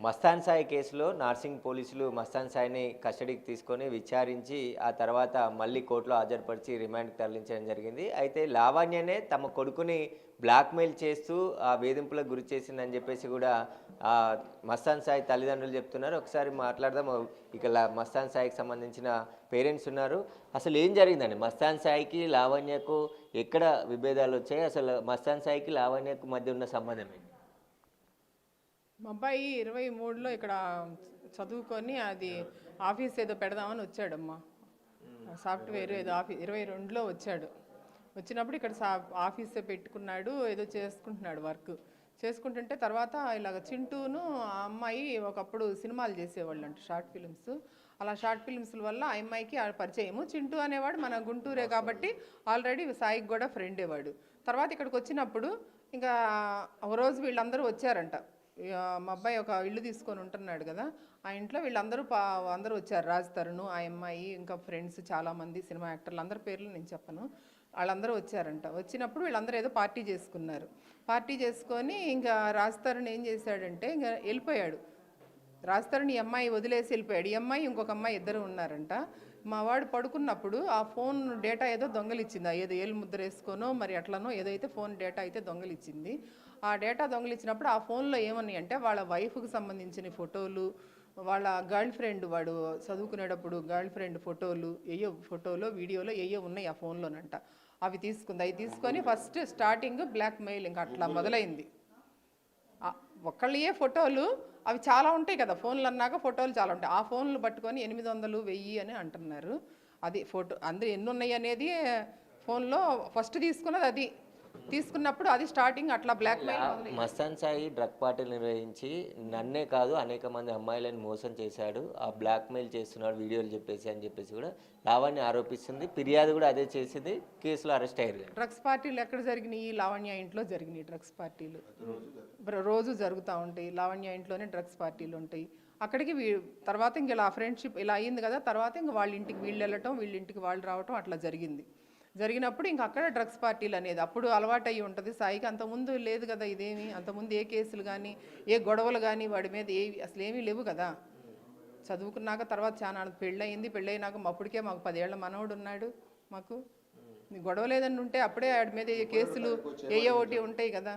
మస్తాన్ సాయి కేసులో నార్సింగ్ పోలీసులు మస్తాన్ సాయిని కస్టడీకి తీసుకొని విచారించి ఆ తర్వాత మళ్ళీ కోర్టులో హాజరుపరిచి రిమాండ్కి తరలించడం జరిగింది. అయితే లావణ్యనే తమ కొడుకుని బ్లాక్మెయిల్ చేస్తూ ఆ వేధింపులకు గురి చేసిందని చెప్పేసి కూడా మస్తాన్ సాయి తల్లిదండ్రులు చెప్తున్నారు. ఒకసారి మాట్లాడదాం. ఇక మస్తాన్ సాయికి సంబంధించిన పేరెంట్స్ ఉన్నారు. అసలు ఏం జరిగిందండి? మస్తాన్ సాయికి లావణ్యకు ఎక్కడ విభేదాలు వచ్చాయి? అసలు మస్తాన్ సాయికి లావణ్యకు మధ్య ఉన్న సంబంధం ఏంటి? మా అబ్బాయి 23లో ఇక్కడ చదువుకొని అది ఆఫీస్ ఏదో పెడదామని వచ్చాడమ్మా. సాఫ్ట్వేర్ ఏదో ఆఫీస్ 22లో వచ్చాడు. వచ్చినప్పుడు ఇక్కడ ఆఫీసే పెట్టుకున్నాడు, ఏదో చేసుకుంటున్నాడు వర్క్. చేసుకుంటుంటే తర్వాత ఇలాగ చింటూను ఆ అమ్మాయి ఒకప్పుడు సినిమాలు చేసేవాళ్ళు అంట, షార్ట్ ఫిలిమ్స్. అలా షార్ట్ ఫిలిమ్స్ వల్ల ఆ అమ్మాయికి పరిచయము. చింటూ అనేవాడు మన గుంటూరే కాబట్టి ఆల్రెడీ సాయికి కూడా ఫ్రెండే వాడు. తర్వాత ఇక్కడికి వచ్చినప్పుడు ఇంకా ఒక రోజు వీళ్ళందరూ వచ్చారంట. మా అబ్బాయి ఒక ఇల్లు తీసుకొని ఉంటున్నాడు కదా, ఆ ఇంట్లో వీళ్ళందరూ అందరూ వచ్చారు. రాజ్ తరుణ్, ఆ అమ్మాయి, ఇంకా ఫ్రెండ్స్ చాలామంది సినిమా యాక్టర్లు, అందరి పేర్లు నేను చెప్పను, వాళ్ళందరూ వచ్చారంట. వచ్చినప్పుడు వీళ్ళందరూ ఏదో పార్టీ చేసుకున్నారు. పార్టీ చేసుకొని ఇంకా రాజ్ తరుణ్ ఏం చేశాడంటే ఇంకా వెళ్ళిపోయాడు. రాజ్ తరుణ్ ఈ అమ్మాయి వదిలేసి వెళ్ళిపోయాడు. ఈ అమ్మాయి ఇంకొక అమ్మాయి ఇద్దరు ఉన్నారంట. మా వాడు పడుకున్నప్పుడు ఆ ఫోన్ డేటా ఏదో దొంగలిచ్చింది. ఏదో ఏలు ముద్ర వేసుకోనో మరి అట్లనో ఏదైతే ఫోన్ డేటా అయితే దొంగలిచ్చింది. ఆ డేటా దొంగలిచ్చినప్పుడు ఆ ఫోన్లో ఏమని అంటే వాళ్ళ వైఫ్కి సంబంధించిన ఫోటోలు, వాళ్ళ గర్ల్ ఫ్రెండ్, వాడు చదువుకునేటప్పుడు గర్ల్ ఫ్రెండ్ ఫోటోలు, ఫోటోలో వీడియోలో ఉన్నాయి ఆ ఫోన్లోనంట. అవి తీసుకుంది. అవి తీసుకొని ఫస్ట్ స్టార్టింగ్ బ్లాక్ మెయిల్ ఇంకా అట్లా మొదలైంది. ఒక్కళ్ళే ఫోటోలు అవి చాలా ఉంటాయి కదా, ఫోన్లు అన్నాక ఫోటోలు చాలా ఉంటాయి. ఆ ఫోన్లు పట్టుకొని 800, 1000 అని అంటున్నారు. అది ఫోటో అందరూ ఎన్ని ఉన్నాయి అనేది ఫోన్లో ఫస్ట్ తీసుకున్నది. అది తీసుకున్నప్పుడు అది స్టార్టింగ్ అట్లా blackmail. Mastan Sai drug పార్టీలు నిర్వహించి నన్నే కాదు అనేక మంది అమ్మాయిలను మోసం చేశాడు, ఆ బ్లాక్ మెయిల్ చేస్తున్నాడు వీడియోలు చెప్పేసి అని చెప్పేసి కూడా లావణ్య ఆరోపిస్తుంది. ఫిర్యాదు కూడా అదే చేసింది. కేసులో అరెస్ట్ అయ్యారు. డ్రగ్స్ పార్టీలు ఎక్కడ జరిగినాయి? లావణ్య ఇంట్లో జరిగినాయి డ్రగ్స్ పార్టీలు. రోజు జరుగుతూ ఉంటాయి. లావణ్య ఇంట్లోనే డ్రగ్స్ పార్టీలు ఉంటాయి. అక్కడికి తర్వాత ఇంక ఇలా ఫ్రెండ్షిప్ ఇలా అయ్యింది కదా, తర్వాత ఇంక వాళ్ళ ఇంటికి వీళ్ళు వెళ్ళటం, వీళ్ళ ఇంటికి వాళ్ళు రావటం అట్లా జరిగింది. జరిగినప్పుడు ఇంక అక్కడ డ్రగ్స్ పార్టీలు అనేది అప్పుడు అలవాటు అయ్యి ఉంటుంది సాయికి. అంతకుముందు లేదు కదా ఇదేమి, అంతకుముందు ఏ కేసులు కానీ ఏ గొడవలు కానీ వాడి మీద అసలు ఏమీ లేవు కదా. చదువుకున్నాక తర్వాత చాలా పెళ్ళయింది. పెళ్ళయినాక అప్పటికే మాకు 10 ఏళ్ల మనవడు ఉన్నాడు. మాకు గొడవ లేదని ఉంటే అప్పుడే వాడి మీద కేసులు ఒకటి ఉంటాయి కదా.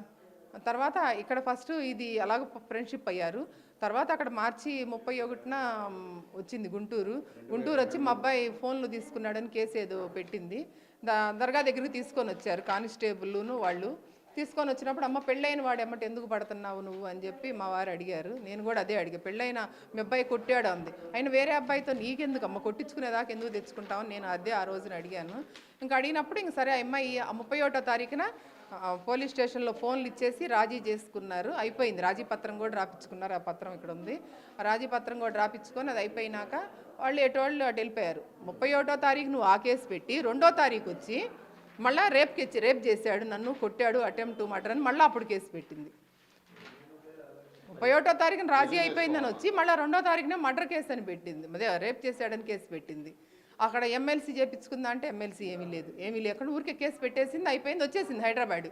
తర్వాత ఇక్కడ ఫస్ట్ ఇది అలాగ ఫ్రెండ్షిప్ అయ్యారు. తర్వాత అక్కడ మార్చి 31న వచ్చింది గుంటూరు వచ్చి మా అబ్బాయి ఫోన్లు తీసుకున్నాడని కేసు ఏదో పెట్టింది. దర్గా దగ్గరికి తీసుకొని వచ్చారు కానిస్టేబుల్ను వాళ్ళు. తీసుకొని వచ్చినప్పుడు అమ్మ పెళ్ళైన వాడు ఎమ్మటి ఎందుకు పడుతున్నావు నువ్వు అని చెప్పి మా వారు అడిగారు. నేను కూడా అదే అడిగా, పెళ్ళైన మీ అబ్బాయి కొట్టాడు అంది. ఆయన వేరే అబ్బాయితో నీకెందుకు అమ్మ, కొట్టించుకునేదాకా ఎందుకు తెచ్చుకుంటామని నేను అదే ఆ రోజున అడిగాను. ఇంకా అడిగినప్పుడు ఇంక సరే అమ్మాయి 31వ తారీఖున పోలీస్ స్టేషన్లో ఫోన్లు ఇచ్చేసి రాజీ చేసుకున్నారు. అయిపోయింది. రాజీ పత్రం కూడా రాపించుకున్నారు. ఆ పత్రం ఇక్కడ ఉంది. ఆ రాజీ పత్రం కూడా రాపించుకొని అది అయిపోయినాక వాళ్ళు ఎటువాళ్ళు అటు వెళ్ళిపోయారు. 31వ తారీఖు నువ్వు ఆ కేసు పెట్టి 2వ తారీఖు వచ్చి మళ్ళీ రేప్ చేశాడు, నన్ను కొట్టాడు, అటెంప్ట్ టు మర్డర్ అని మళ్ళీ అప్పుడు కేసు పెట్టింది. 31వ తారీఖున రాజీ అయిపోయిందని వచ్చి మళ్ళీ 2వ తారీఖున మర్డర్ కేసు అని పెట్టింది. అదే రేప్ చేశాడని కేసు పెట్టింది. అక్కడ ఎమ్మెల్సీ చేపించుకుందా అంటే ఎమ్మెల్సీ ఏమీ లేకుండా ఊరికే కేసు పెట్టేసింది. అయిపోయింది, వచ్చేసింది హైదరాబాద్.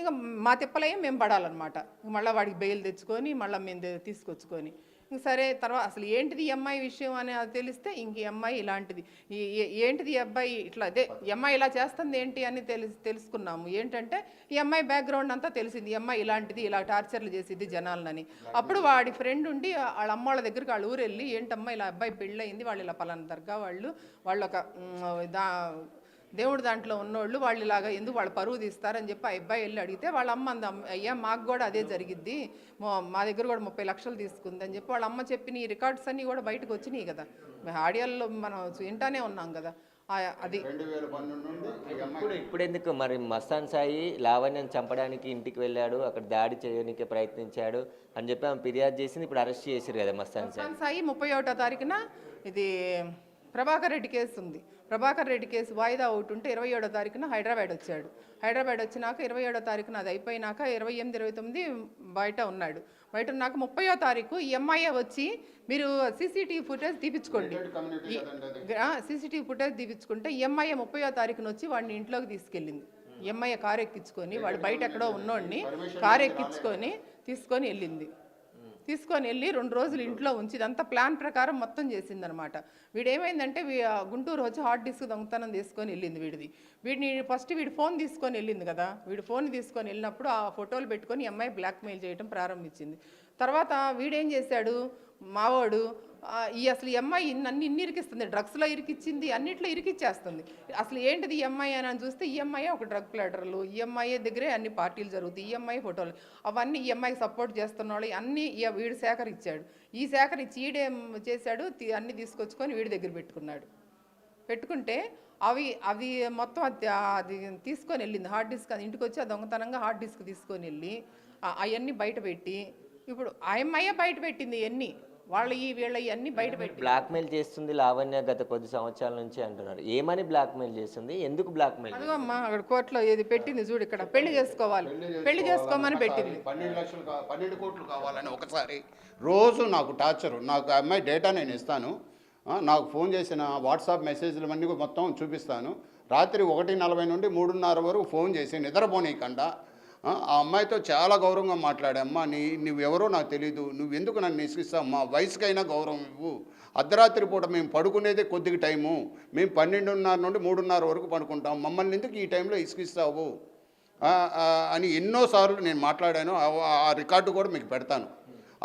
ఇంకా మా తిప్పలేం మేము పడాలన్నమాట. మళ్ళీ వాడికి బెయిల్ తెచ్చుకొని మళ్ళీ మేము తీసుకొచ్చుకొని ఇంక సరే. తర్వాత అసలు ఏంటిది ఈ అమ్మాయి విషయం అని అది తెలిస్తే ఇంక ఈ అమ్మాయి ఇలాంటిది ఏంటిది ఈ అబ్బాయి ఇట్లా అదే ఈ అమ్మాయి ఇలా చేస్తుంది ఏంటి అని తెలుసుకున్నాము. ఏంటంటే ఈ అమ్మాయి బ్యాక్గ్రౌండ్ అంతా తెలిసింది. ఈ అమ్మాయి ఇలాంటిది, ఇలా టార్చర్లు చేసింది జనాలని. అప్పుడు వాడి ఫ్రెండ్ ఉండి వాళ్ళ అమ్మ వాళ్ళ దగ్గరికి వాళ్ళ ఊరు వెళ్ళి ఏంటమ్మా ఇలా అబ్బాయి పెళ్ళయింది, వాళ్ళు ఇలా పలానా దర్గా వాళ్ళు ఒక దేవుడు దాంట్లో ఉన్నోళ్ళు వాళ్ళు ఇలాగా ఎందుకు వాళ్ళ పరువు తీస్తారని చెప్పి ఆ అబ్బాయి వెళ్ళి అడిగితే వాళ్ళ అమ్మ అంది, అయ్యా మాకు కూడా అదే జరిగిద్ది, మా దగ్గర కూడా 30 లక్షలు తీసుకుంది అని చెప్పి వాళ్ళ అమ్మ చెప్పిన ఈ రికార్డ్స్ అన్నీ కూడా బయటకు వచ్చినాయి కదా, ఆడియోలో మనం వింటానే ఉన్నాం కదా. అది ఇప్పుడు ఎందుకు మరి మస్తాన్ సాయి లావణ్యను చంపడానికి ఇంటికి వెళ్ళాడు, అక్కడ దాడి చేయడానికి ప్రయత్నించాడు అని చెప్పి ఆమె ఫిర్యాదు చేసింది. ఇప్పుడు అరెస్ట్ చేశారు కదా మస్తాన్ సాయి. 31వ తారీఖున ఇది ప్రభాకర్ రెడ్డి కేసు ఉంది. ప్రభాకర్ రెడ్డి కేసు వాయిదా ఒకటి ఉంటే 27వ తారీఖున హైదరాబాద్ వచ్చాడు. హైదరాబాద్ వచ్చినాక 27వ తారీఖున అది అయిపోయినాక 28, 29 బయట ఉన్నాడు. బయట ఉన్నాక 30వ తారీఖు ఈ ఎంఐఏ వచ్చి మీరు సీసీటీవీ ఫుటేజ్ తీపించుకోండి, సీసీటీవీ ఫుటేజ్ తీపించుకుంటే ఎంఐఏ 30వ తారీఖున వచ్చి వాడిని ఇంట్లోకి తీసుకెళ్ళింది. ఎంఐఏ కారు ఎక్కించుకొని వాడు బయట ఎక్కడో ఉన్నోడిని కారు ఎక్కించుకొని తీసుకొని వెళ్ళింది. తీసుకొని వెళ్ళి 2 రోజులు ఇంట్లో ఉంచి ఇదంతా ప్లాన్ ప్రకారం మొత్తం చేసిందనమాట. వీడేమైందంటే గుంటూరు వచ్చి హార్డ్ డిస్క్ దొంగతనం తీసుకొని వెళ్ళింది వీడిని ఫస్ట్ వీడి ఫోన్ తీసుకొని వెళ్ళింది కదా, వీడి ఫోన్ తీసుకొని వెళ్ళినప్పుడు ఆ ఫోటోలు పెట్టుకొని ఈ అమ్మాయి బ్లాక్మెయిల్ చేయడం ప్రారంభించింది. తర్వాత వీడేం చేశాడు మావాడు, అసలు ఈ అమ్మాయి నన్ను ఇన్ని ఇరికిస్తుంది, డ్రగ్స్లో ఇరికిచ్చింది, అన్నిట్లో ఇరికిచ్చేస్తుంది. అసలు ఏంటిది ఈ అమ్మాయి అని చూస్తే ఈ అమ్మాయి ఒక డ్రగ్ ప్లేడర్లు, ఈ అమ్మాయి దగ్గరే అన్ని పార్టీలు జరుగుతాయి, ఈ అమ్మాయి ఫోటోలు అవన్నీ ఈ అమ్మాయికి సపోర్ట్ చేస్తున్న వాళ్ళు అన్నీ వీడు సేకరించాడు. ఈ సేకరించి ఈడేం చేశాడు, అన్నీ తీసుకొచ్చుకొని వీడి దగ్గర పెట్టుకుంటే అవి మొత్తం అది తీసుకొని వెళ్ళింది హార్డ్ డిస్క్. అది ఇంటికి వచ్చి ఆ దొంగతనంగా హార్డ్ డిస్క్ తీసుకొని వెళ్ళి అవన్నీ బయట పెట్టి, ఇప్పుడు ఆ అమ్మాయే బయట పెట్టింది ఇవన్నీ, వీళ్ళ ఇవన్నీ బయట పెట్టి బ్లాక్మెయిల్ చేస్తుంది లావణ్య గత కొద్ది సంవత్సరాల నుంచి అంటున్నారు. ఏమని బ్లాక్మెయిల్ చేస్తుంది, ఎందుకు బ్లాక్మెయిల్? అదిగమ్మా అక్కడ కోర్టులో ఏది పెట్టింది చూడు, ఇక్కడ పెళ్లి చేసుకోమని పెట్టింది. 12 కోట్లు కావాలని ఒకసారి రోజు నాకు టార్చరు. నాకు అమ్మాయి డేటా నేను ఇస్తాను, నాకు ఫోన్ చేసిన వాట్సాప్ మెసేజ్లు అన్నీ మొత్తం చూపిస్తాను. రాత్రి 1:40 నుండి 3:30 వరకు ఫోన్ చేసి నిద్రపోనీయకుండా ఆ అమ్మాయితో చాలా గౌరవంగా మాట్లాడమ్మా, నువ్వెవరో నాకు తెలీదు, నువ్వెందుకు నన్ను ఇసుకిస్తావు, మా వయసుకైనా గౌరవం ఇవ్వు, అర్ధరాత్రి పూట మేము పడుకునేదే కొద్దిగా టైము, మేము 12:30 నుండి 3:30 వరకు పడుకుంటాం, మమ్మల్ని ఎందుకు ఈ టైంలో ఇసుకిస్తావు అని ఎన్నోసార్లు నేను మాట్లాడాను. ఆ రికార్డు కూడా మీకు పెడతాను.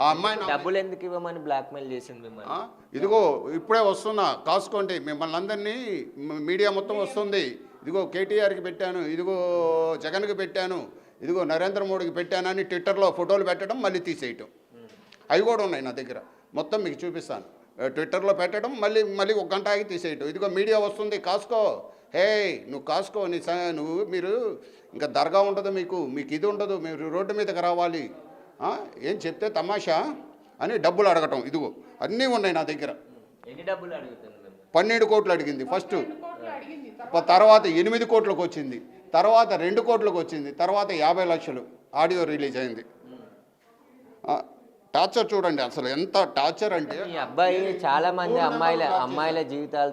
ఆ అమ్మాయి డబ్బులు ఎందుకు ఇవ్వమని బ్లాక్మెయిల్ చేసింది మిమ్మల్ని? ఇదిగో ఇప్పుడే వస్తున్నా, కాసుకోండి, మిమ్మల్ని అందరినీ మీడియా మొత్తం వస్తుంది. ఇదిగో కేటీఆర్కి పెట్టాను, ఇదిగో జగన్కి పెట్టాను, ఇదిగో నరేంద్ర మోడీకి పెట్టానని ట్విట్టర్లో ఫోటోలు పెట్టడం మళ్ళీ తీసేయటం, అవి కూడా ఉన్నాయి నా దగ్గర, మొత్తం మీకు చూపిస్తాను. ట్విట్టర్లో పెట్టడం మళ్ళీ 1 గంట ఆగి తీసేయటం. ఇదిగో మీడియా వస్తుంది, కాసుకో, హే నువ్వు కాసుకో, మీరు ఇంకా దర్గా ఉండదు, మీకు ఇది ఉండదు, మీరు రోడ్డు మీదకి రావాలి, ఏం చెప్తే తమాషా అని డబ్బులు అడగటం. ఇదిగో అన్నీ ఉన్నాయి నా దగ్గర. ఎన్ని డబ్బులు అడుగుతుంది? 12 కోట్లు అడిగింది ఫస్ట్, తర్వాత 8 కోట్లకు వచ్చింది, తర్వాత 2 కోట్లకు వచ్చింది, తర్వాత 50 లక్షలు ఆడియో రిలీజ్ అయింది. టార్చర్ చూడండి అసలు ఎంత టార్చర్ అంటే. ఈ అబ్బాయి చాలా మంది అమ్మాయిల జీవితాలు